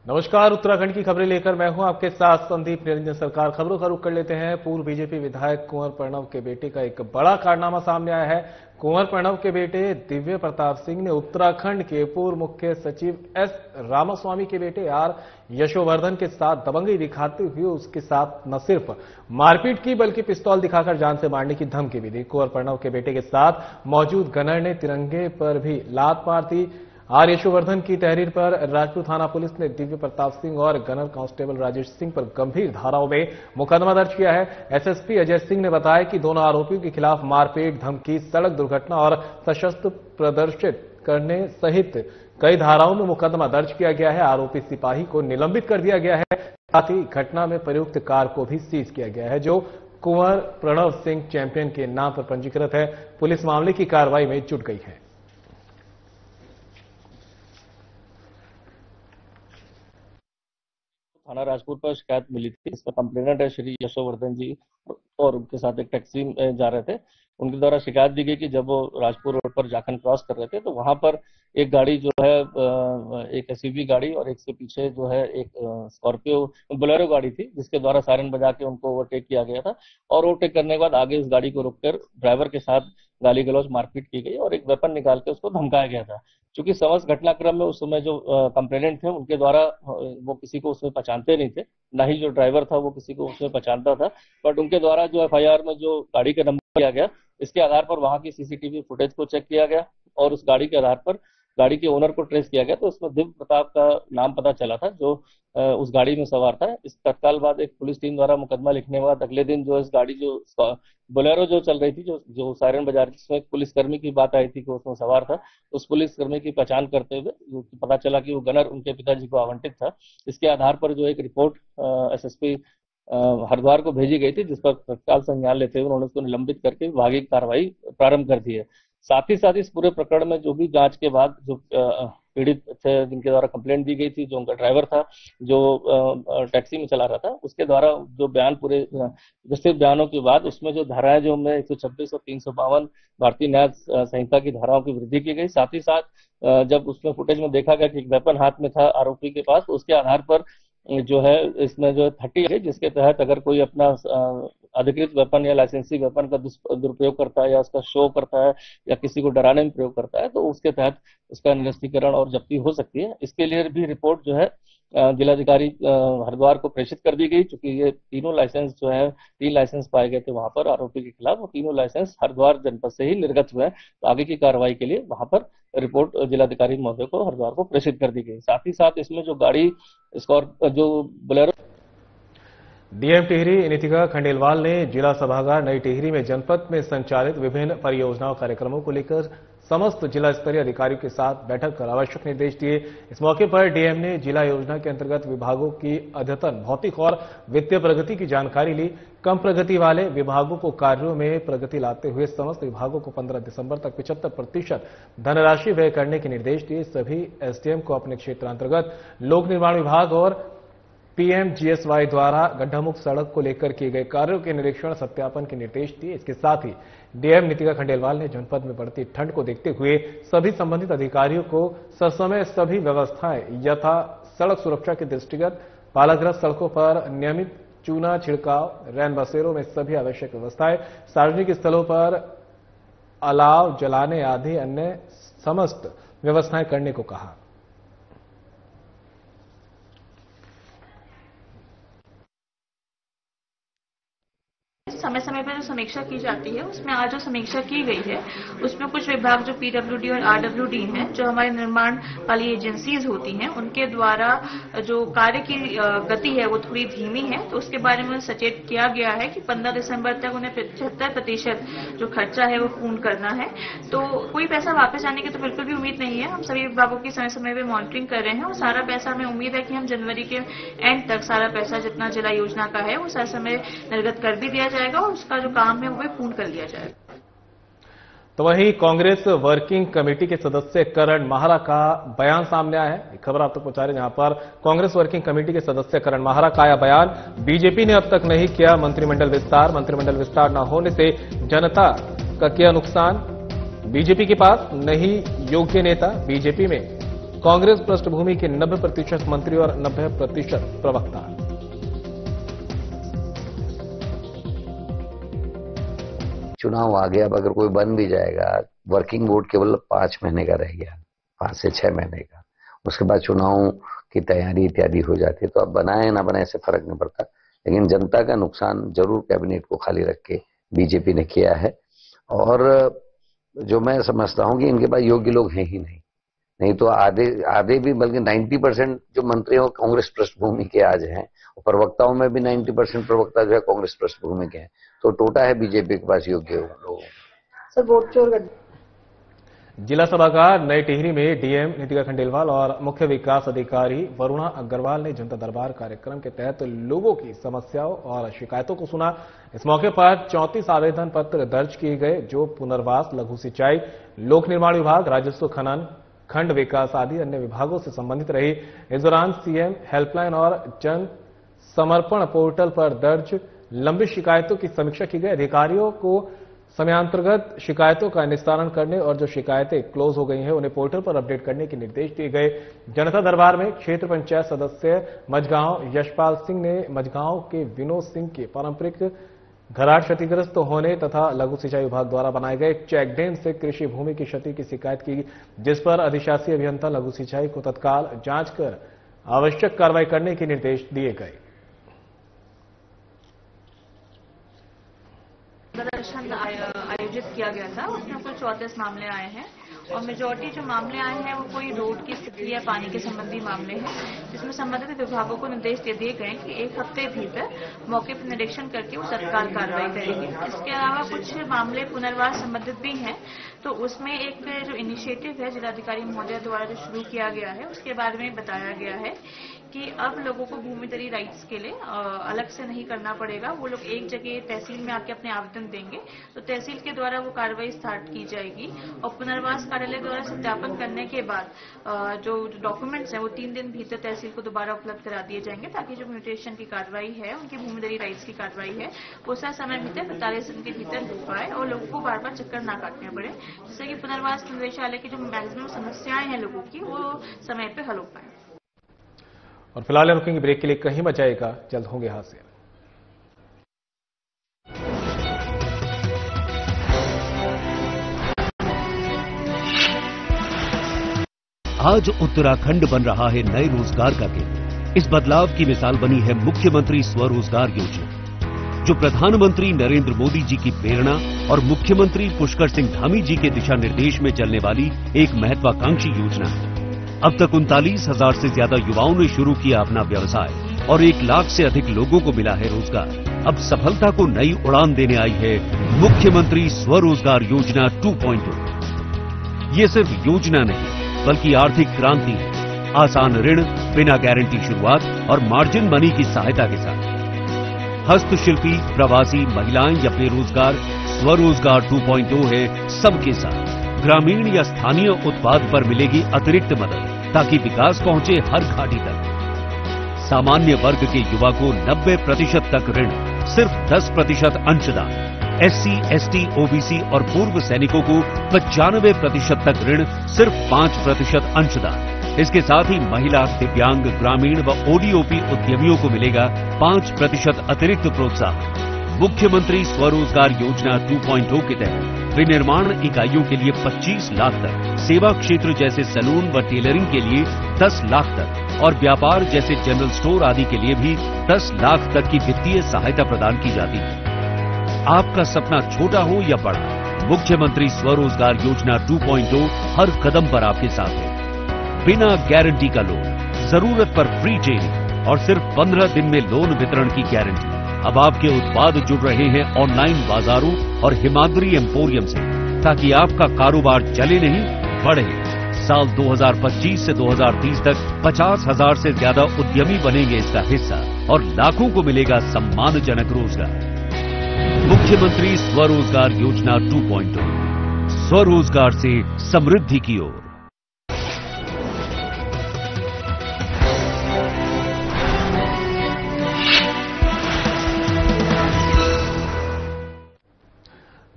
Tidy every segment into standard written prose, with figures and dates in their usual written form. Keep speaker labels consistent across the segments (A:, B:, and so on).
A: नमस्कार। उत्तराखंड की खबरें लेकर मैं हूं आपके साथ संदीप निरंजन सरकार। खबरों का रुख कर लेते हैं। पूर्व बीजेपी विधायक कुंवर प्रणव के बेटे का एक बड़ा कारनामा सामने आया है। कुंवर प्रणव के बेटे दिव्य प्रताप सिंह ने उत्तराखंड के पूर्व मुख्य सचिव एस रामास्वामी के बेटे आर यशोवर्धन के साथ दबंगई दिखाते हुए उसके साथ न सिर्फ मारपीट की बल्कि पिस्तौल दिखाकर जान से मारने की धमकी भी दी। कुंवर प्रणव के बेटे के साथ मौजूद गनर ने तिरंगे पर भी लात मार दी। आर यशोवर्धन की तहरीर पर राजपुर थाना पुलिस ने दिव्य प्रताप सिंह और गनर कांस्टेबल राजेश सिंह पर गंभीर धाराओं में मुकदमा दर्ज किया है। एसएसपी अजय सिंह ने बताया कि दोनों आरोपियों के खिलाफ मारपीट, धमकी, सड़क दुर्घटना और सशस्त्र प्रदर्शित करने सहित कई धाराओं में मुकदमा दर्ज किया गया है। आरोपी सिपाही को निलंबित कर दिया गया है। साथ ही घटना में प्रयुक्त कार को भी सीज किया गया है जो कुंवर प्रणव सिंह चैंपियन के नाम पर पंजीकृत है। पुलिस मामले की कार्रवाई में जुट गई है।
B: थाना राजपुर पर शिकायत मिली थी। इसका कंप्लेनेंट है श्री यशोवर्धन जी और उनके साथ एक टैक्सी में जा रहे थे। उनके द्वारा शिकायत दी गई कि जब वो राजपुर रोड पर जाखन क्रॉस कर रहे थे तो वहां पर एक गाड़ी जो है एक एसयूवी गाड़ी और एक से पीछे जो है एक स्कॉर्पियो बोलेरो गाड़ी थी जिसके द्वारा सायरन बजा के उनको ओवरटेक किया गया था और ओवरटेक करने के बाद आगे इस गाड़ी को रोककर ड्राइवर के साथ गाली गलौज मारपीट की गई और एक वेपन निकाल के उसको धमकाया गया था। चूंकि समस्त घटनाक्रम में उस समय जो कंप्लेनेंट थे उनके द्वारा वो किसी को उसमें पहचानते नहीं थे, ना ही जो ड्राइवर था वो किसी को उसमें पहचानता था। बट उनके द्वारा जो एफआईआर में जो गाड़ी का नंबर किया गया इसके आधार पर वहां की सीसीटीवी फुटेज को चेक किया गया और उस गाड़ी के आधार पर गाड़ी के ओनर को ट्रेस किया गया तो उसमें दिव्य प्रताप का नाम पता चला था जो उस गाड़ी में सवार था। इस तत्काल बाद एक पुलिस टीम द्वारा मुकदमा लिखने के बाद अगले दिन जो इस गाड़ी जो बोलेरो जो चल रही थी जो सायरन बाजार जिसमें एक पुलिसकर्मी की बात आई थी कि उसमें सवार था, उस पुलिसकर्मी की पहचान करते हुए पता चला कि वो गनर उनके पिताजी को आवंटित था। इसके आधार पर जो एक रिपोर्ट एसएसपी हरिद्वार को भेजी गई थी जिस पर तत्काल संज्ञान लेते हुए उन्होंने उसको निलंबित करके विभागीय कार्रवाई प्रारंभ कर दी है। साथ ही साथ इस पूरे प्रकरण में जो भी जांच के बाद जो पीड़ित थे जिनके द्वारा कंप्लेंट दी गई थी, जो उनका ड्राइवर था जो टैक्सी में चला रहा था, उसके द्वारा जो बयान पूरे विस्तृत बयानों के बाद उसमें जो धाराएं जो हमें 126 और 352 भारतीय न्याय संहिता की धाराओं की वृद्धि की गई। साथ ही साथ जब उसमें फुटेज में देखा गया कि एक वेपन हाथ में था आरोपी के पास तो उसके आधार पर जो है इसमें जो 30 है जिसके तहत अगर कोई अपना अधिकृत वेपन या लाइसेंसी वेपन का दुरुपयोग करता है या उसका शो करता है या किसी को डराने में प्रयोग करता है तो उसके तहत उसका निरस्तीकरण और जब्ती हो सकती है। इसके लिए भी रिपोर्ट जो है जिलाधिकारी हरिद्वार को प्रेषित कर दी गई। चूंकि ये तीनों लाइसेंस जो है 3 लाइसेंस पाए गए थे वहां पर आरोपी के खिलाफ, वो तीनों लाइसेंस हरिद्वार जनपद से ही निर्गत हुए हैं। तो आगे की कार्रवाई के लिए वहां पर रिपोर्ट जिलाधिकारी महोदय को हरिद्वार को प्रेषित कर दी गई। साथ ही साथ इसमें जो गाड़ी जो बोलेरो
A: डीएम टिहरी नितिका खंडेलवाल ने जिला सभागार नई टिहरी में जनपद में संचालित विभिन्न परियोजनाओं कार्यक्रमों को लेकर समस्त जिला स्तरीय अधिकारियों के साथ बैठक कर आवश्यक निर्देश दिए। इस मौके पर डीएम ने जिला योजना के अंतर्गत विभागों की अद्यतन भौतिक और वित्तीय प्रगति की जानकारी ली। कम प्रगति वाले विभागों को कार्यों में प्रगति लाते हुए समस्त विभागों को 15 दिसंबर तक 75% धनराशि व्यय करने के निर्देश दिए। सभी एसडीएम को अपने क्षेत्रांतर्गत लोक निर्माण विभाग और पीएमजीएसवाई द्वारा गड्ढामुक्त सड़क को लेकर किए गए कार्यों के निरीक्षण सत्यापन के निर्देश दिए। इसके साथ ही डीएम नितिका खंडेलवाल ने जनपद में बढ़ती ठंड को देखते हुए सभी संबंधित अधिकारियों को ससमय सभी व्यवस्थाएं यथा सड़क सुरक्षा के दृष्टिगत बालाग्रस्त सड़कों पर नियमित चूना छिड़काव, रैन बसेरों में सभी आवश्यक व्यवस्थाएं, सार्वजनिक स्थलों पर अलाव जलाने आदि अन्य समस्त व्यवस्थाएं करने को कहा।
C: समय समय पर जो समीक्षा की जाती है उसमें आज जो समीक्षा की गई है उसमें कुछ विभाग जो पीडब्ल्यूडी और आरडब्ल्यूडी हैं जो हमारे निर्माण वाली एजेंसीज होती हैं उनके द्वारा जो कार्य की गति है वो थोड़ी धीमी है। तो उसके बारे में सचेत किया गया है कि 15 दिसंबर तक उन्हें 75% जो खर्चा है वो पूर्ण करना है। तो कोई पैसा वापस आने की तो बिल्कुल भी उम्मीद नहीं है। हम सभी विभागों की समय समय पर मॉनिटरिंग कर रहे हैं और सारा पैसा हमें उम्मीद है कि हम जनवरी के एंड तक सारा पैसा जितना जिला योजना का है वो सर समय निर्गत कर भी दिया जाएगा और उसका जो काम है वो भी पूर्ण कर लिया जाएगा।
A: तो वहीं कांग्रेस वर्किंग कमेटी के सदस्य करण माहरा का बयान सामने आया है। खबर आप तक पहुंचा रहे हैं, जहां पर कांग्रेस वर्किंग कमेटी के सदस्य करण माहरा का आया बयान। बीजेपी ने अब तक नहीं किया मंत्रिमंडल विस्तार न होने से जनता का किया नुकसान। बीजेपी के पास नहीं योग्य नेता, बीजेपी में कांग्रेस पृष्ठभूमि के 90% मंत्री और 90% प्रवक्ता।
D: चुनाव आ गया, अब अगर कोई बन भी जाएगा, वर्किंग वोट केवल 5 महीने का रह गया, 5 से 6 महीने का। उसके बाद चुनाव की तैयारी इत्यादि हो जाती है, तो अब बनाए ना बनाए से फर्क नहीं पड़ता, लेकिन जनता का नुकसान जरूर कैबिनेट को खाली रख के बीजेपी ने किया है। और जो मैं समझता हूं कि इनके पास योग्य लोग हैं ही नहीं तो आधे भी, बल्कि 90% जो मंत्री हो कांग्रेस पृष्ठभूमि के आज हैं, और प्रवक्ताओं में भी 90% प्रवक्ता जो है कांग्रेस पृष्ठभूमि के हैं, तो टोटा है बीजेपी के पास योग्य लोग।
E: सर वोट चोर
A: जिला सभागार नई टिहरी में डीएम नीतिका खंडेलवाल और मुख्य विकास अधिकारी वरुणा अग्रवाल ने जनता दरबार कार्यक्रम के तहत लोगों की समस्याओं और शिकायतों को सुना। इस मौके पर 34 आवेदन पत्र दर्ज किए गए, जो पुनर्वास, लघु सिंचाई, लोक निर्माण विभाग, राजस्व, खनन, खंड विकास आदि अन्य विभागों से संबंधित रही। इस दौरान सीएम हेल्पलाइन और जन समर्पण पोर्टल पर दर्ज लंबित शिकायतों की समीक्षा की गई। अधिकारियों को समयांतर्गत शिकायतों का निस्तारण करने और जो शिकायतें क्लोज हो गई हैं उन्हें पोर्टल पर अपडेट करने के निर्देश दिए गए। जनता दरबार में क्षेत्र पंचायत सदस्य मझगांव यशपाल सिंह ने मझगांव के विनोद सिंह के पारंपरिक घराट क्षतिग्रस्त होने तथा लघु सिंचाई विभाग द्वारा बनाए गए चेक डैम से कृषि भूमि की क्षति की शिकायत की, जिस पर अधिशासी अभियंता लघु सिंचाई को तत्काल जांच कर आवश्यक कार्रवाई करने के निर्देश दिए गए।
C: प्रदर्शन आयोजित किया गया था, उसमें कुल 34 मामले आए हैं और मेजॉरिटी जो मामले आए हैं वो कोई रोड की स्थिति या पानी के संबंधी मामले हैं, जिसमें संबंधित विभागों को निर्देश दे दिए गए कि 1 हफ्ते भीतर मौके पर निरीक्षण करके वो तत्काल कार्रवाई करेंगे। इसके अलावा कुछ मामले पुनर्वास संबंधित भी हैं, तो उसमें एक जो इनिशिएटिव है जिलाधिकारी महोदय द्वारा जो शुरू किया गया है उसके बारे में बताया गया है कि अब लोगों को भूमिदरी राइट्स के लिए अलग से नहीं करना पड़ेगा। वो लोग एक जगह तहसील में आके अपने आवेदन देंगे तो तहसील के द्वारा वो कार्रवाई स्टार्ट की जाएगी और पुनर्वास कार्यालय द्वारा सत्यापन करने के बाद जो डॉक्यूमेंट्स हैं वो 3 दिन भीतर तहसील को दोबारा उपलब्ध करा दिए जाएंगे, ताकि जो म्यूटेशन की कार्रवाई है, उनकी भूमिदरी राइट्स की कार्रवाई है, वो समय भीतर 45 दिन के भीतर हो पाए और लोगों को बार बार चक्कर ना काटने पड़े, जिससे कि पुनर्वास निदेशालय की जो मैक्सिमम समस्याएं हैं लोगों की वो समय पे हल हो पाए।
A: और फिलहाल रुकेंगे ब्रेक के लिए, कहीं मत जाएगा, जल्द होंगे हासिल।
F: आज उत्तराखंड बन रहा है नए रोजगार का केंद्र। इस बदलाव की मिसाल बनी है मुख्यमंत्री स्वरोजगार योजना, जो प्रधानमंत्री नरेंद्र मोदी जी की प्रेरणा और मुख्यमंत्री पुष्कर सिंह धामी जी के दिशा निर्देश में चलने वाली एक महत्वाकांक्षी योजना है। अब तक 39,000 से ज्यादा युवाओं ने शुरू किया अपना व्यवसाय और 1 लाख से अधिक लोगों को मिला है रोजगार। अब सफलता को नई उड़ान देने आई है मुख्यमंत्री स्वरोजगार योजना 2.0। ये सिर्फ योजना नहीं बल्कि आर्थिक क्रांति है। आसान ऋण, बिना गारंटी शुरुआत और मार्जिन मनी की सहायता के साथ हस्तशिल्पी, प्रवासी, महिलाएं या बेरोजगार, स्वरोजगार 2.0 है सबके साथ। ग्रामीण या स्थानीय उत्पाद पर मिलेगी अतिरिक्त मदद, ताकि विकास पहुंचे हर घाटी तक। सामान्य वर्ग के युवा को 90% तक ऋण, सिर्फ 10% अंशदान। SC, ST, OBC और पूर्व सैनिकों को 95% तक ऋण, सिर्फ 5% अंशदान। इसके साथ ही महिला, दिव्यांग, ग्रामीण व ODOP उद्यमियों को मिलेगा 5% अतिरिक्त प्रोत्साहन। मुख्यमंत्री स्वरोजगार योजना 2.0 के तहत विनिर्माण इकाइयों के लिए 25 लाख तक, सेवा क्षेत्र जैसे सैलून व टेलरिंग के लिए 10 लाख तक और व्यापार जैसे जनरल स्टोर आदि के लिए भी 10 लाख तक की वित्तीय सहायता प्रदान की जाती है। आपका सपना छोटा हो या बड़ा, मुख्यमंत्री स्वरोजगार योजना 2.0 हर कदम पर आपके साथ है। बिना गारंटी का लोन, जरूरत पर फ्री ट्रेनिंग और सिर्फ 15 दिन में लोन वितरण की गारंटी। अब आपके उत्पाद जुड़ रहे हैं ऑनलाइन बाजारों और हिमाद्री एम्पोरियम से, ताकि आपका कारोबार चले नहीं, बढ़े। साल 2025 से 2030 तक 50,000 से ज्यादा उद्यमी बनेंगे इसका हिस्सा और लाखों को मिलेगा सम्मानजनक रोजगार। मुख्यमंत्री स्वरोजगार योजना 2.0, स्वरोजगार से समृद्धि की ओर।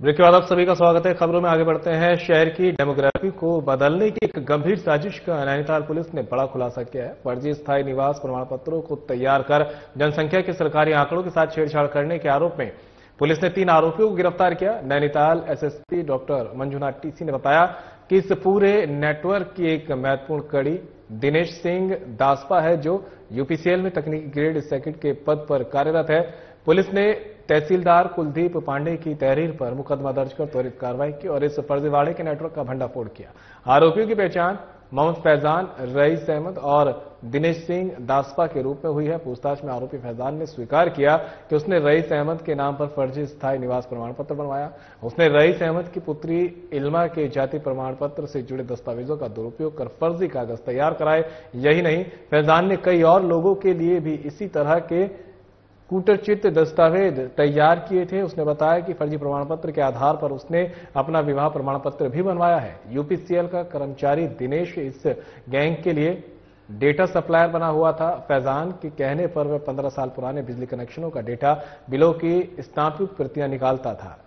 A: ब्रेक के बाद आप सभी का स्वागत है। खबरों में आगे बढ़ते हैं। शहर की डेमोग्राफी को बदलने की एक गंभीर साजिश का नैनीताल पुलिस ने बड़ा खुलासा किया है। फर्जी स्थायी निवास प्रमाण पत्रों को तैयार कर जनसंख्या के सरकारी आंकड़ों के साथ छेड़छाड़ करने के आरोप में पुलिस ने 3 आरोपियों को गिरफ्तार किया। Nainital SSP doctor Manjunath TC ने बताया कि इस पूरे नेटवर्क की एक महत्वपूर्ण कड़ी दिनेश सिंह दासपा है, जो यूपीसीएल में तकनीकी ग्रेड 2 के पद पर कार्यरत है। पुलिस ने तहसीलदार कुलदीप पांडे की तहरीर पर मुकदमा दर्ज कर त्वरित कार्रवाई की और इस फर्जीवाड़े के नेटवर्क का भंडाफोड़ किया। आरोपियों की पहचान मोहम्मद फैजान, रईस अहमद और दिनेश सिंह दासपा के रूप में हुई है। पूछताछ में आरोपी फैजान ने स्वीकार किया कि उसने रईस अहमद के नाम पर फर्जी स्थायी निवास प्रमाण पत्र बनवाया। उसने रईस अहमद की पुत्री इल्मा के जाति प्रमाण पत्र से जुड़े दस्तावेजों का दुरुपयोग कर फर्जी कागज तैयार कराए। यही नहीं, फैजान ने कई और लोगों के लिए भी इसी तरह के कूटरचित दस्तावेज तैयार किए थे। उसने बताया कि फर्जी प्रमाण पत्र के आधार पर उसने अपना विवाह प्रमाण पत्र भी बनवाया है। यूपीसीएल का कर्मचारी दिनेश इस गैंग के लिए डेटा सप्लायर बना हुआ था। फैजान के कहने पर वह 15 साल पुराने बिजली कनेक्शनों का डेटा बिलों की स्टाम्पयुक्त प्रतियां निकालता था।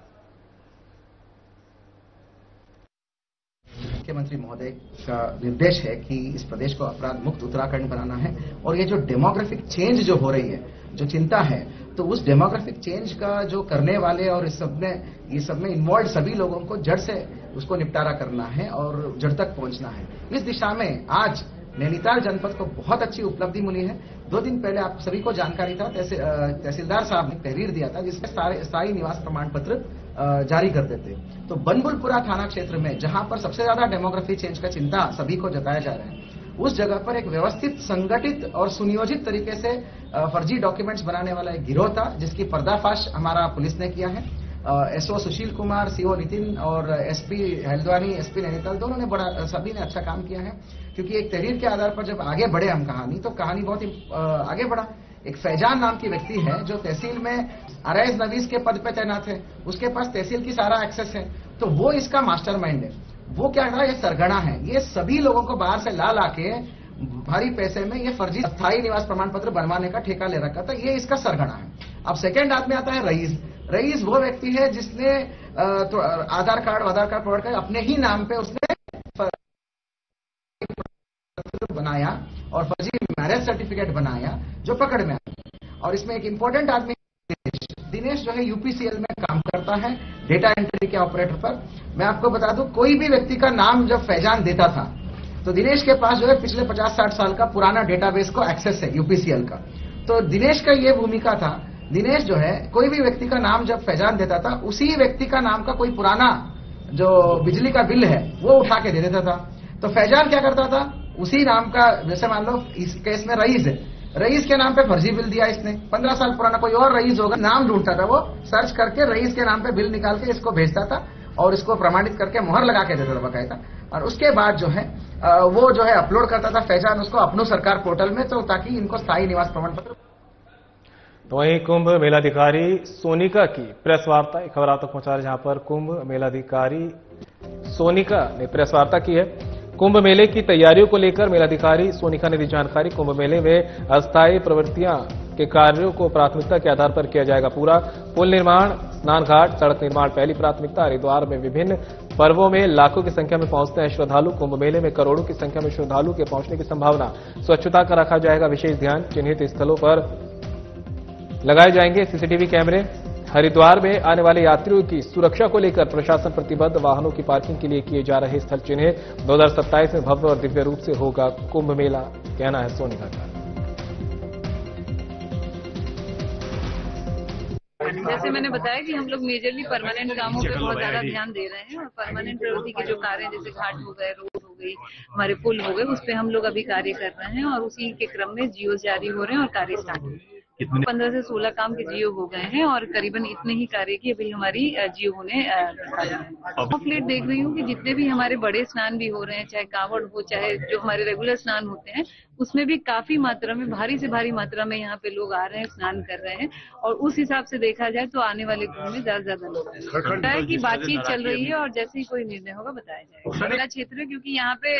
E: मुख्यमंत्री महोदय का निर्देश है कि इस प्रदेश को अपराध मुक्त उत्तराखंड बनाना है और ये जो डेमोग्राफिक चेंज जो हो रही है, जो चिंता है, तो उस डेमोग्राफिक चेंज का जो करने वाले और इस सब में इन्वॉल्व सभी लोगों को जड़ से उसको निपटारा करना है और जड़ तक पहुंचना है। इस दिशा में आज नैनीताल जनपद को बहुत अच्छी उपलब्धि मिली है। 2 दिन पहले आप सभी को जानकारी था, तहसीलदार साहब ने तहरीर दिया था जिसमें स्थायी निवास प्रमाण पत्र जारी कर देते। तो बनबुलपुरा थाना क्षेत्र में जहां पर सबसे ज्यादा डेमोग्राफी चेंज का चिंता सभी को जताया जा रहा है, उस जगह पर एक व्यवस्थित, संगठित और सुनियोजित तरीके से फर्जी डॉक्यूमेंट्स बनाने वाला एक गिरोह था, जिसकी पर्दाफाश हमारा पुलिस ने किया है। एसओ सुशील कुमार, सीओ नितिन और एसपी हल्द्वानी, एसपी नैनीताल, दोनों ने सभी ने अच्छा काम किया है। क्योंकि एक तहरीर के आधार पर जब आगे बढ़े हम तो कहानी बहुत ही आगे बढ़ा। एक फैजान नाम की व्यक्ति है जो तहसील में आरआईएस नवीस के पद पे तैनात है, उसके पास तहसील की सारा एक्सेस है, तो वो इसका मास्टरमाइंड है। वो क्या था, ये सरगना है, ये सभी लोगों को बाहर से ला के भारी पैसे में ये फर्जी स्थायी निवास प्रमाण पत्र बनवाने का ठेका ले रखा था, ये इसका सरगना है। अब सेकेंड आदमी आता है रईस। रईस वो व्यक्ति है जिसने आधार कार्ड प्रोवाइड कर अपने ही नाम पे उसने बनाया और फर्जी मैरिज सर्टिफिकेट बनाया, जो पकड़ में आया। और इसमें एक इंपॉर्टेंट आदमी दिनेश जो है यूपीसीएल में काम करता है डेटा एंट्री के ऑपरेटर पर। मैं आपको बता दूं, कोई भी व्यक्ति का नाम जब फैजान देता था तो दिनेश के पास जो है पिछले 50-60 साल का पुराना डेटाबेस को एक्सेस है यूपीसीएल का। तो दिनेश का ये भूमिका था, दिनेश जो है कोई भी व्यक्ति का नाम जब फैजान देता था, उसी व्यक्ति का नाम का कोई पुराना जो बिजली का बिल है वो उठा के दे देता था। तो फैजान क्या करता था, उसी नाम का, जैसे मान लो इस केस में रईस है, रईस के नाम पे फर्जी बिल दिया इसने, 15 साल पुराना कोई और रईस होगा, नाम ढूंढता था, वो सर्च करके रईस के नाम पे बिल निकाल के इसको भेजता था और इसको प्रमाणित करके मुहर लगा के देता था बकायदा। और उसके बाद जो है वो जो है अपलोड करता था फैजान उसको अपनो सरकार पोर्टल में, तो ताकि इनको स्थायी निवास प्रमाण पत्र।
A: तो वहीं कुंभ मेलाधिकारी सोनिका की प्रेस वार्ता, एक खबर आप तक पहुंचा रहे जहां पर कुंभ मेलाधिकारी सोनिका ने प्रेस वार्ता की है। कुंभ मेले की तैयारियों को लेकर मेलाधिकारी सोनिका ने दी जानकारी। कुंभ मेले में अस्थायी प्रवृत्तियां के कार्यों को प्राथमिकता के आधार पर किया जाएगा पूरा। पुल निर्माण, स्नान घाट, सड़क निर्माण पहली प्राथमिकता। हरिद्वार में विभिन्न पर्वों में लाखों की संख्या में पहुंचते हैं श्रद्धालु। कुंभ मेले में करोड़ों की संख्या में श्रद्धालु के पहुंचने की संभावना। स्वच्छता का रखा जाएगा विशेष ध्यान। चिन्हित स्थलों पर लगाए जाएंगे सीसीटीवी कैमरे। हरिद्वार में आने वाले यात्रियों की सुरक्षा को लेकर प्रशासन प्रतिबद्ध। वाहनों की पार्किंग के लिए किए जा रहे स्थल चिन्हित। 2027 में भव्य और दिव्य रूप से होगा कुंभ मेला, कहना है सोनिका का।
G: जैसे मैंने बताया कि हम लोग मेजरली परमानेंट कामों पे बहुत ज्यादा ध्यान दे रहे हैं और परमानेंट प्रवृत्ति के जो कार्य जैसे घाट हो गए, रोड हो गई, हमारे पुल हो गए, उस पे हम लोग अभी कार्य कर रहे हैं और उसी के क्रम में जियो जारी हो रहे हैं और कार्य स्टार्ट हो रहे हैं। 15 से 16 काम के जियो हो गए हैं और करीबन इतने ही कार्य की अभी हमारी जियो होने प्लेट देख रही हूँ कि जितने भी हमारे बड़े स्नान भी हो रहे हैं, चाहे कांवड़ हो, चाहे जो हमारे रेगुलर स्नान होते हैं, उसमें भी काफी मात्रा में, भारी से भारी मात्रा में यहाँ पे लोग आ रहे हैं, स्नान कर रहे हैं। और उस हिसाब से देखा जाए तो आने वाले कुंभ में ज्यादा लोग बताया कि बातचीत चल रही है और जैसे ही कोई निर्णय होगा बताया जाएगा। मेला क्षेत्र है क्योंकि यहाँ पे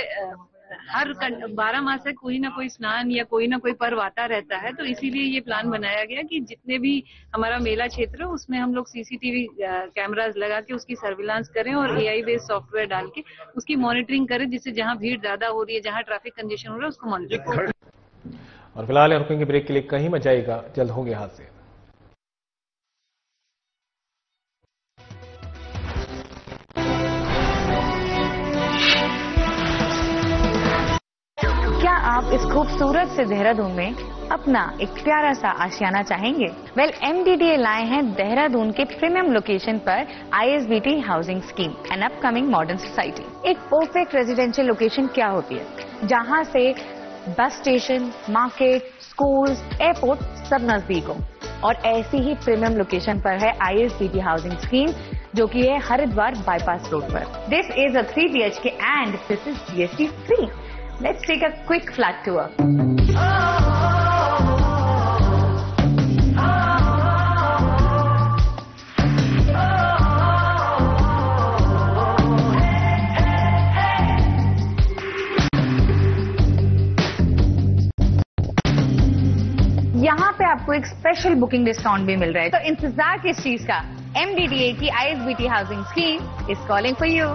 G: हर 12 मास से कोई ना कोई स्नान या कोई ना कोई पर्व आता रहता है, तो इसीलिए ये प्लान बनाया गया कि जितने भी हमारा मेला क्षेत्र है उसमें हम लोग सीसीटीवी कैमरास लगा के उसकी सर्विलांस करें और AI बेस्ड सॉफ्टवेयर डाल के उसकी मॉनिटरिंग करें, जिससे जहां भीड़ ज्यादा हो रही है, जहां ट्रैफिक कंजेशन हो रहा है, उसको मॉनिटर करें।
A: और फिलहाल रुकेंगे ब्रेक के लिए, कहीं मत जाएगा, जल्द होंगे हादसे।
H: क्या आप इस खूबसूरत से देहरादून में अपना एक प्यारा सा आशियाना चाहेंगे? वेल, MDDA लाए हैं देहरादून के प्रीमियम लोकेशन पर ISBT housing scheme, an upcoming modern society. एक परफेक्ट रेजिडेंशियल लोकेशन क्या होती है, जहां से bus station, market, schools, airport सब नजदीक हो। और ऐसी ही प्रीमियम लोकेशन पर है ISBT हाउसिंग स्कीम, जो कि है हरिद्वार बाईपास रोड पर। This is a 3 BHK and this is GST free. Let's take a quick flat tour. यहाँ पे आपको एक स्पेशल बुकिंग डिस्काउंट भी मिल रहा है, तो इंतजार किस चीज का? MDDA की ISBT housing scheme is calling for you.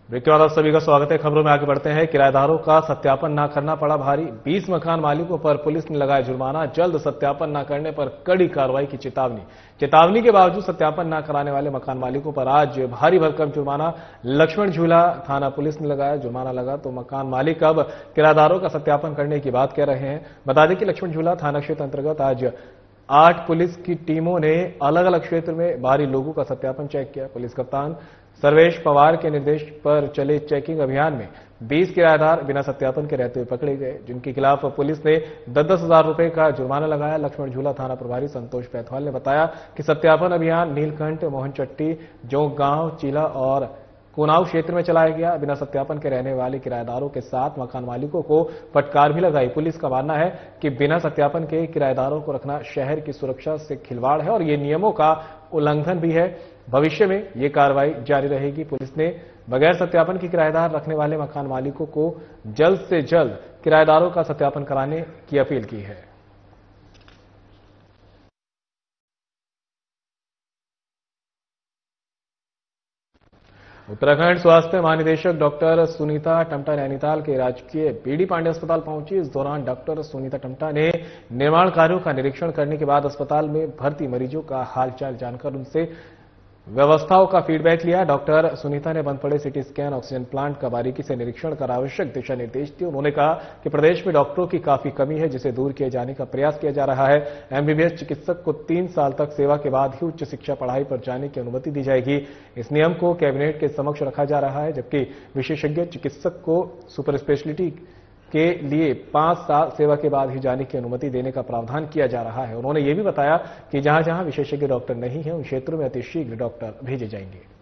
A: Break के बाद आप सभी का स्वागत है। खबरों में आगे बढ़ते हैं। किराएदारों का सत्यापन न करना पड़ा भारी, 20 मकान मालिकों पर पुलिस ने लगाया जुर्माना, जल्द सत्यापन न करने पर कड़ी कार्रवाई की चेतावनी के बावजूद सत्यापन न कराने वाले मकान मालिकों पर आज भारी भरकम जुर्माना। लक्ष्मण झूला थाना पुलिस ने लगाया। जुर्माना लगा तो मकान मालिक अब किराएदारों का सत्यापन करने की बात कह रहे हैं। बता दें कि लक्ष्मण झूला थाना क्षेत्र अंतर्गत आज 8 पुलिस की टीमों ने अलग अलग क्षेत्र में बाहरी लोगों का सत्यापन चेक किया। पुलिस कप्तान सर्वेश पवार के निर्देश पर चले चेकिंग अभियान में 20 किराएदार बिना सत्यापन के रहते हुए पकड़े गए, जिनके खिलाफ पुलिस ने 10-10 हजार रुपए का जुर्माना लगाया। लक्ष्मण झूला थाना प्रभारी संतोष पैथवाल ने बताया कि सत्यापन अभियान नीलकंठ, मोहनचट्टी, जोंक गांव, चीला और कुनाव क्षेत्र में चलाया गया। बिना सत्यापन के रहने वाले किराएदारों के साथ मकान मालिकों को फटकार भी लगाई। पुलिस का मानना है कि बिना सत्यापन के किराएदारों को रखना शहर की सुरक्षा से खिलवाड़ है और ये नियमों का उल्लंघन भी है। भविष्य में ये कार्रवाई जारी रहेगी। पुलिस ने बगैर सत्यापन के किराएदार रखने वाले मकान मालिकों को जल्द से जल्द किराएदारों का सत्यापन कराने की अपील की है। उत्तराखंड स्वास्थ्य महानिदेशक डॉक्टर सुनीता टम्टा नैनीताल के राजकीय BD पांडे अस्पताल पहुंची। इस दौरान डॉक्टर सुनीता टम्टा ने निर्माण कार्यों का निरीक्षण करने के बाद अस्पताल में भर्ती मरीजों का हालचाल जानकर उनसे व्यवस्थाओं का फीडबैक लिया। डॉक्टर सुनीता ने बंद पड़े सिटी स्कैन, ऑक्सीजन प्लांट का बारीकी से निरीक्षण कर आवश्यक दिशा निर्देश दिए। उन्होंने कहा कि प्रदेश में डॉक्टरों की काफी कमी है, जिसे दूर किए जाने का प्रयास किया जा रहा है। MBBS चिकित्सक को 3 साल तक सेवा के बाद ही उच्च शिक्षा पढ़ाई पर जाने की अनुमति दी जाएगी। इस नियम को कैबिनेट के समक्ष रखा जा रहा है, जबकि विशेषज्ञ चिकित्सक को सुपर स्पेशलिटी के लिए 5 साल सेवा के बाद ही जाने की अनुमति देने का प्रावधान किया जा रहा है। उन्होंने ये भी बताया कि जहां जहां विशेषज्ञ डॉक्टर नहीं है, उन क्षेत्रों में अतिशीघ्र डॉक्टर भेजे जाएंगे।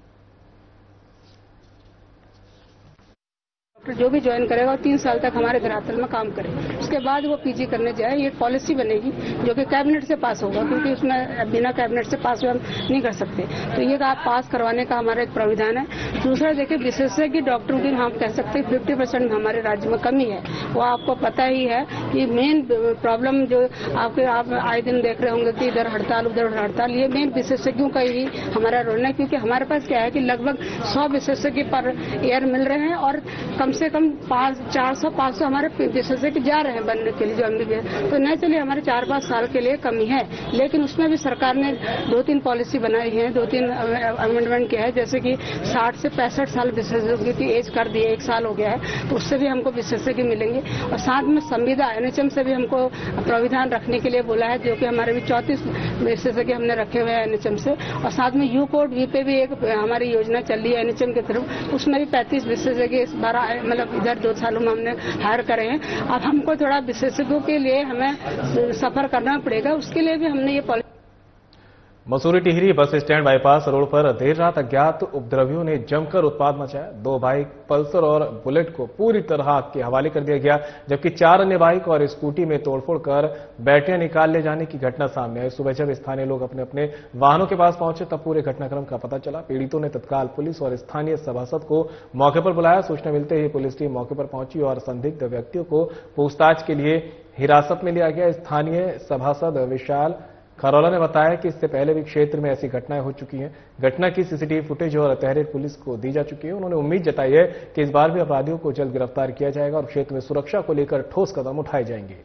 I: जो भी ज्वाइन करेगा वो 3 साल तक हमारे धरातल में काम करे, उसके बाद वो PG करने जाए। ये पॉलिसी बनेगी जो कि कैबिनेट से पास होगा, क्योंकि उसमें बिना कैबिनेट से पास हम नहीं कर सकते। तो ये आप पास करवाने का हमारा एक प्राविधान है। दूसरा देखिए, विशेषज्ञ डॉक्टरों की हम कह सकते हैं 50% हमारे राज्य में कमी है। वो आपको पता ही है कि मेन प्रॉब्लम जो आप आए दिन देख रहे होंगे कि इधर हड़ताल उधर हड़ताल, ये मेन विशेषज्ञों का ही हमारा रोल है। क्योंकि हमारे पास क्या है कि लगभग 100 विशेषज्ञ पर ईयर मिल रहे हैं और कम से कम 400-500 हमारे विशेषज्ञ जा रहे हैं बनने के लिए, जो MBBS। तो नेचुरली हमारे 4-5 साल के लिए कमी है, लेकिन उसमें भी सरकार ने 2-3 पॉलिसी बनाई है, 2-3 अमेंडमेंट किया है। जैसे कि 60 से 65 साल विशेषज्ञ की एज कर दी है, 1 साल हो गया है, तो उससे भी हमको विशेषज्ञ मिलेंगे। और साथ में संविदा NHM से भी हमको प्राविधान रखने के लिए बोला है, जो कि हमारे भी 34 विशेषज्ञ हमने रखे हुए हैं NHM से। और साथ में U कोड V पे भी एक हमारी योजना चल रही है NHM की तरफ, उसमें भी 35 विशेषज्ञ इस बार मतलब इधर 2 सालों में हमने हायर करे हैं। अब हमको थोड़ा विशेषज्ञों के लिए हमें सफर करना पड़ेगा, उसके लिए भी हमने ये policy.
A: Mussoorie Tehri bus stand bypass road पर देर रात अज्ञात उपद्रवियों ने जमकर उत्पात मचाया। 2 बाइक पल्सर और बुलेट को पूरी तरह आग के हवाले कर दिया गया, जबकि 4 अन्य बाइक और स्कूटी में तोड़फोड़ कर बैटरियां निकाल ले जाने की घटना सामने आई। सुबह जब स्थानीय लोग अपने अपने वाहनों के पास पहुंचे तब पूरे घटनाक्रम का पता चला। पीड़ितों ने तत्काल पुलिस और स्थानीय सभासद को मौके पर बुलाया। सूचना मिलते ही पुलिस टीम मौके पर पहुंची और संदिग्ध व्यक्तियों को पूछताछ के लिए हिरासत में लिया गया। स्थानीय सभासद विशाल खरोला ने बताया कि इससे पहले भी क्षेत्र में ऐसी घटनाएं हो चुकी हैं। घटना की सीसीटीवी फुटेज और तहरीर पुलिस को दी जा चुकी है। उन्होंने उम्मीद जताई है कि इस बार भी अपराधियों को जल्द गिरफ्तार किया जाएगा और क्षेत्र में सुरक्षा को लेकर ठोस कदम उठाए जाएंगे।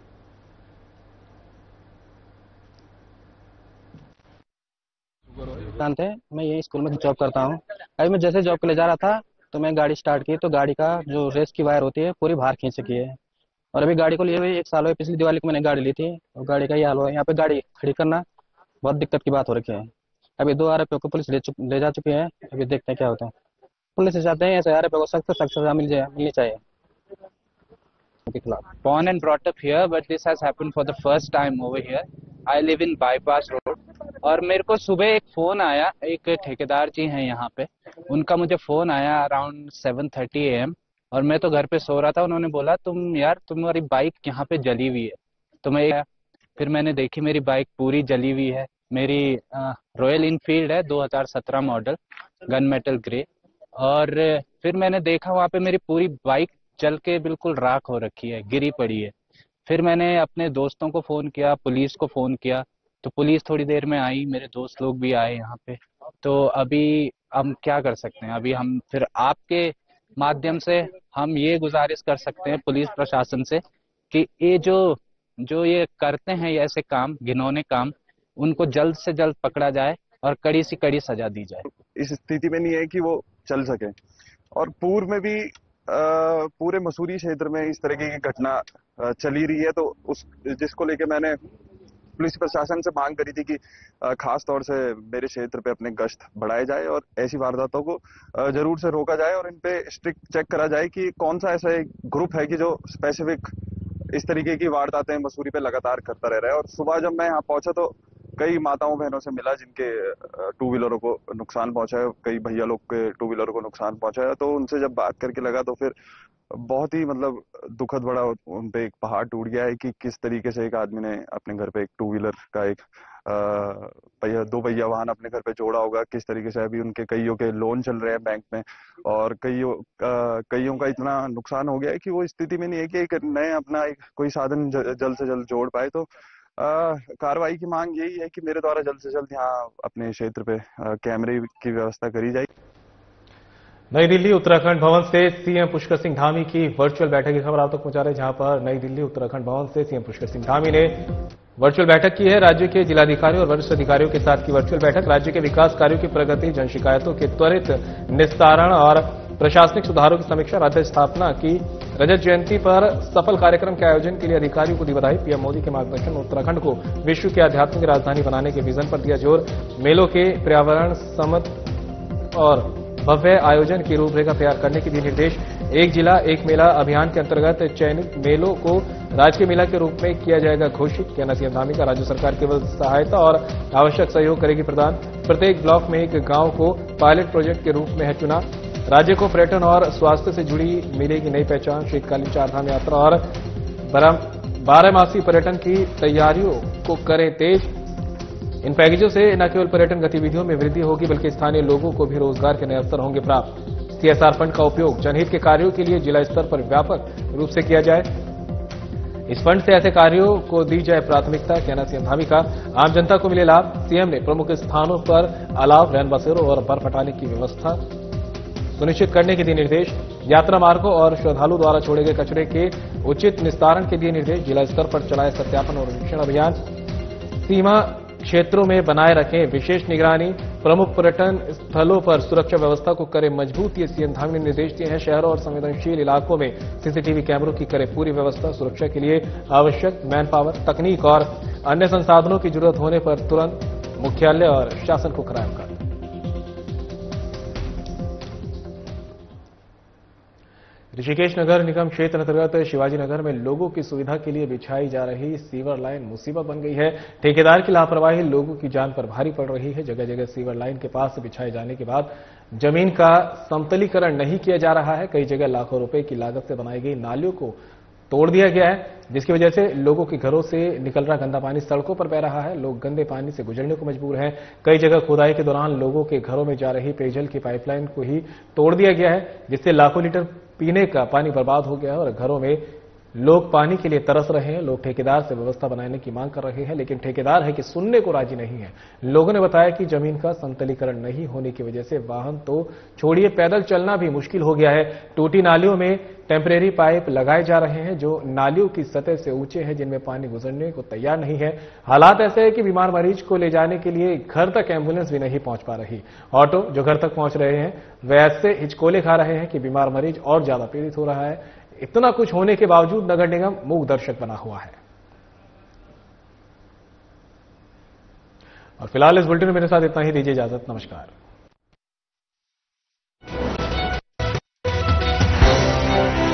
J: मैं यही स्कूल में जॉब करता हूँ। अभी मैं जैसे जॉब के लिए जा रहा था तो मैं गाड़ी स्टार्ट की तो गाड़ी का जो रेस की वायर होती है पूरी बाहर खींच चुकी है। और अभी गाड़ी को लिए हुए 1 साल हुए, पिछली दिवाली को मैंने गाड़ी ली थी और गाड़ी का ये हाल हुआ है। यहाँ पे गाड़ी खड़ी करना बहुत दिक्कत की बात हो रखी है। अभी 2 आरोपियों को पुलिस ले जा चुकी है। अभी देखते हैं क्या होता है। पुलिस से चाहते हैं ऐसे आरोपियों को सख्त सजा मिलनी चाहिए।
K: Born and brought up here, but this has happened for the first time over here. I live in Bypass Road. और मेरे को सुबह एक फोन आया, एक ठेकेदार जी हैं यहाँ पे, उनका मुझे फोन आया अराउंड 7:30 AM और मैं तो घर पे सो रहा था। उन्होंने बोला तुम्हारी बाइक यहाँ पे जली हुई है। तो फिर मैंने देखी मेरी बाइक पूरी जली हुई है। मेरी रॉयल इनफील्ड है 2017 मॉडल, गन मेटल ग्रे। और फिर मैंने देखा वहाँ पे मेरी पूरी बाइक जल के बिल्कुल राख हो रखी है, गिरी पड़ी है। फिर मैंने अपने दोस्तों को फोन किया, पुलिस को फोन किया, तो पुलिस थोड़ी देर में आई, मेरे दोस्त लोग भी आए यहाँ पे। तो अभी हम क्या कर सकते हैं, अभी हम फिर आपके माध्यम से हम ये गुजारिश कर सकते हैं पुलिस प्रशासन से कि ये जो ये करते हैं ये ऐसे काम, घिनौने काम, उनको जल्द से जल्द पकड़ा जाए और कड़ी से कड़ी सजा दी जाए।
L: इस स्थिति में नहीं है कि वो चल सके। और पूर्व में भी पूरे मसूरी क्षेत्र में इस तरह की घटना चली रही है, तो जिसको लेके मैंने पुलिस प्रशासन से मांग करी थी कि खास तौर से मेरे क्षेत्र पे अपने गश्त बढ़ाए जाए और ऐसी वारदातों को जरूर से रोका जाए और इन पे स्ट्रिक्ट चेक करा जाए कि कौन सा ऐसा एक ग्रुप है कि जो स्पेसिफिक इस तरीके की वारदातें मसूरी पे लगातार करता रह रहा है। और सुबह जब मैं यहाँ पहुंचा तो कई माताओं बहनों से मिला जिनके 2 व्हीलरों को नुकसान पहुंचा है, कई भैया लोग के 2 व्हीलरों को नुकसान पहुंचा है। तो उनसे जब बात करके लगा तो फिर बहुत ही मतलब दुखद बड़ा उन पे एक पहाड़ टूट गया है कि किस तरीके से एक आदमी ने अपने घर पे एक 2 व्हीलर का एक 2 पहिया वाहन अपने घर पे जोड़ा होगा। किस तरीके से अभी उनके कईयों के लोन चल रहे हैं बैंक में और कईयों का इतना नुकसान हो गया है कि वो स्थिति में नहीं है कि एक नए अपना एक कोई साधन जल्द से जल्द जोड़ पाए। तो कार्रवाई की मांग यही है कि मेरे द्वारा जल्द से जल्द यहाँ अपने क्षेत्र पे कैमरे की व्यवस्था करी जाए।
A: नई दिल्ली उत्तराखंड भवन से सीएम पुष्कर सिंह धामी की वर्चुअल बैठक की खबर आप तक पहुंचा रहे हैं, जहां पर नई दिल्ली उत्तराखंड भवन से सीएम पुष्कर सिंह धामी ने वर्चुअल बैठक की है। राज्य के जिलाधिकारियों और वरिष्ठ अधिकारियों के साथ की वर्चुअल बैठक राज्य के विकास कार्यों की प्रगति, जन शिकायतों के त्वरित निस्तारण और प्रशासनिक सुधारों की समीक्षा। राज्य स्थापना की रजत जयंती पर सफल कार्यक्रम के आयोजन के लिए अधिकारियों को दी बधाई। पीएम मोदी के मार्गदर्शन में उत्तराखंड को विश्व की आध्यात्मिक राजधानी बनाने के विजन पर दिया जोर। मेलों के पर्यावरण सम्मत और भव्य आयोजन की रूपरेखा तैयार करने के दिए निर्देश। एक जिला एक मेला अभियान के अंतर्गत चयनित मेलों को राजकीय मेला के रूप में किया जाएगा घोषित। कहना सीएम धामी का राज्य सरकार केवल सहायता और आवश्यक सहयोग करेगी प्रदान। प्रत्येक ब्लॉक में एक गांव को पायलट प्रोजेक्ट के रूप में है चुना। राज्य को पर्यटन और स्वास्थ्य से जुड़ी मिलेगी नई पहचान। शीतकालीन 4 धाम यात्रा और 12 पर्यटन की तैयारियों को करें तेज। इन पैकेजों से न केवल पर्यटन गतिविधियों में वृद्धि होगी बल्कि स्थानीय लोगों को भी रोजगार के नए अवसर होंगे प्राप्त। सीएसआर फंड का उपयोग जनहित के कार्यों के लिए जिला स्तर पर व्यापक रूप से किया जाए। इस फंड से ऐसे कार्यों को दी जाए प्राथमिकता। कहना सीएम धामी का आम जनता को मिले लाभ। सीएम ने प्रमुख स्थानों पर अलाव, रैन बसेरों और बर्फ हटाने की व्यवस्था सुनिश्चित करने के दिए निर्देश। यात्रा मार्गों और श्रद्धालु द्वारा छोड़े गए कचरे के उचित निस्तारण के दिए निर्देश। जिला स्तर पर चलाए सत्यापन और निरीक्षण अभियान। सीमा क्षेत्रों में बनाए रखें विशेष निगरानी। प्रमुख पर्यटन स्थलों पर सुरक्षा व्यवस्था को करें मजबूत। ये सीएम धामी ने निर्देश दिए हैं। शहरों और संवेदनशील इलाकों में सीसीटीवी कैमरों की करें पूरी व्यवस्था। सुरक्षा के लिए आवश्यक मैन पावर, तकनीक और अन्य संसाधनों की जरूरत होने पर तुरंत मुख्यालय और शासन को कराएं अवगत। ऋषिकेश नगर निगम क्षेत्र अंतर्गत शिवाजी नगर में लोगों की सुविधा के लिए बिछाई जा रही सीवर लाइन मुसीबत बन गई है। ठेकेदार की लापरवाही लोगों की जान पर भारी पड़ रही है। जगह जगह सीवर लाइन के पास बिछाए जाने के बाद जमीन का समतलीकरण नहीं किया जा रहा है। कई जगह लाखों रुपए की लागत से बनाई गई नालियों को तोड़ दिया गया है, जिसकी वजह से लोगों के घरों से निकल रहा गंदा पानी सड़कों पर बह रहा है। लोग गंदे पानी से गुजरने को मजबूर हैं। कई जगह खुदाई के दौरान लोगों के घरों में जा रही पेयजल की पाइपलाइन को ही तोड़ दिया गया है, जिससे लाखों लीटर पीने का पानी बर्बाद हो गया है और घरों में लोग पानी के लिए तरस रहे हैं। लोग ठेकेदार से व्यवस्था बनाने की मांग कर रहे हैं, लेकिन ठेकेदार है कि सुनने को राजी नहीं है। लोगों ने बताया कि जमीन का समतलीकरण नहीं होने की वजह से वाहन तो छोड़िए पैदल चलना भी मुश्किल हो गया है। टूटी नालियों में टेम्परेरी पाइप लगाए जा रहे हैं जो नालियों की सतह से ऊंचे हैं, जिनमें पानी गुजरने को तैयार नहीं है। हालात ऐसे है कि बीमार मरीज को ले जाने के लिए घर तक एम्बुलेंस भी नहीं पहुंच पा रही। ऑटो जो घर तक पहुंच रहे हैं वे ऐसे हिचकोले खा रहे हैं कि बीमार मरीज और ज्यादा पीड़ित हो रहा है। इतना कुछ होने के बावजूद नगर निगम मूक दर्शक बना हुआ है। और फिलहाल इस बुलेटिन में मेरे साथ इतना ही। दीजिए इजाजत। नमस्कार।